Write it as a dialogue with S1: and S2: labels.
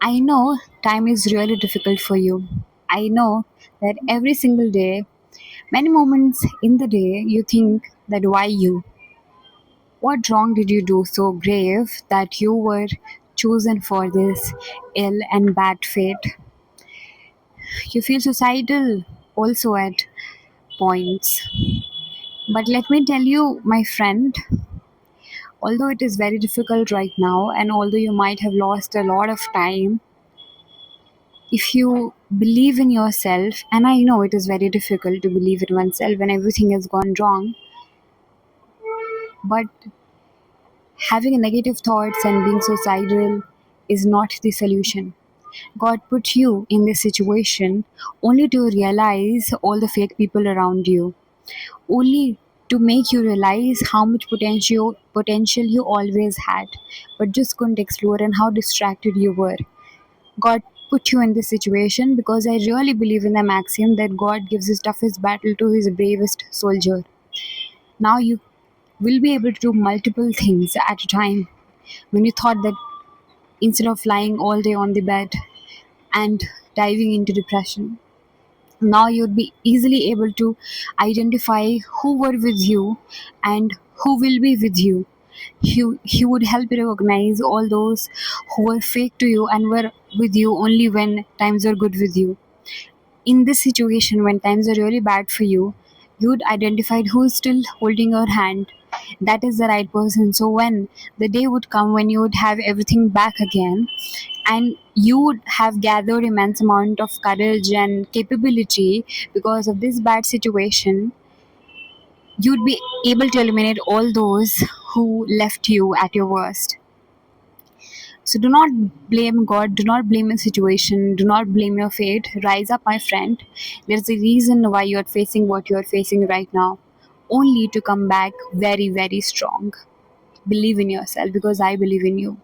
S1: I know time is really difficult for you. I know that every single day, many moments in the day, you think that why you? What wrong did you do so grave that you were chosen for this ill and bad fate? You feel suicidal also at points. But let me tell you, my friend, although it is very difficult right now, and although you might have lost a lot of time, if you believe in yourself, and I know it is very difficult to believe in oneself when everything has gone wrong, but having negative thoughts and being suicidal is not the solution. God put you in this situation only to realize all the fake people around you, only to make you realize how much potential you always had, but just couldn't explore, and how distracted you were. God put you in this situation because I really believe in the maxim that God gives his toughest battle to his bravest soldier. Now you will be able to do multiple things at a time. When you thought that instead of lying all day on the bed and diving into depression, now you'd be easily able to identify who were with you and who will be with you. He would help you recognize all those who were fake to you and were with you only when times are good with you. In this situation, when times are really bad for you, you'd identified who is still holding your hand. That is the right person. So when the day would come when you would have everything back again, and you would have gathered immense amount of courage and capability because of this bad situation, you'd be able to eliminate all those who left you at your worst. So do not blame God, do not blame your situation, do not blame your fate. Rise up, my friend. There's a reason why you're facing what you're facing right now, only to come back very, very strong. Believe in yourself because I believe in you.